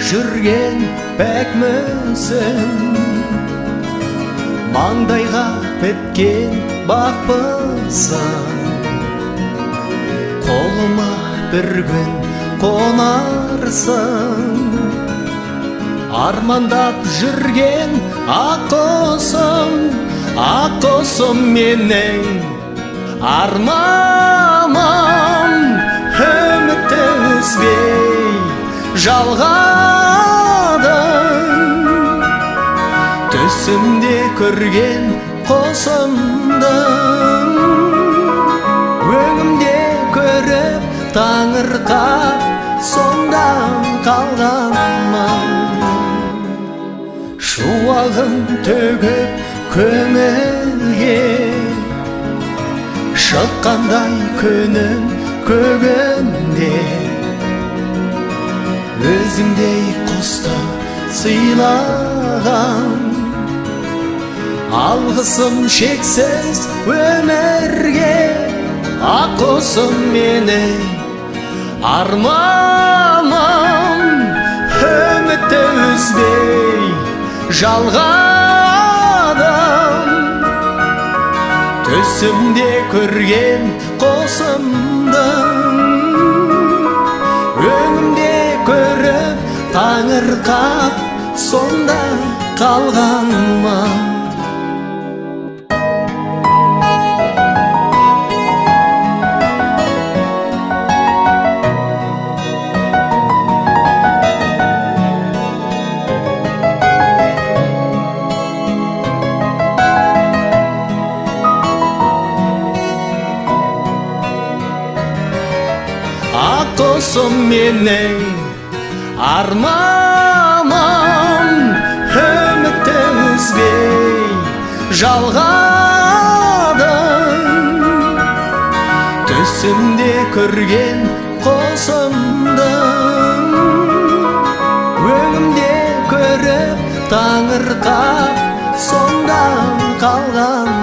жүрген бәкмісің, маңдайға біткен бақпысың. Қолыма бір күн қонарсың, армандап жүрген ақ құсым менің арманым. Үмітті үзбей жалғадың, түсімде көрген құсымдың, өңімде көріп таңырқап сонда қалғанмын. Шуағын төгіп көңілге шыққандай күнің көгінде, өзіңдей құсты сыйлаған, алғысым шексіз өмірге. Ақ құсым менің арманым, үмітті үзбей жалғадым, түсімде көрген құсымдың, өңімде көріп таңырқап сонда қалғанмын. Ақ құсым менің арманым, үмітті үзбей жалғадым, түсімде көрген құсымдың, өңімде көріп таңырқап сонда қалған.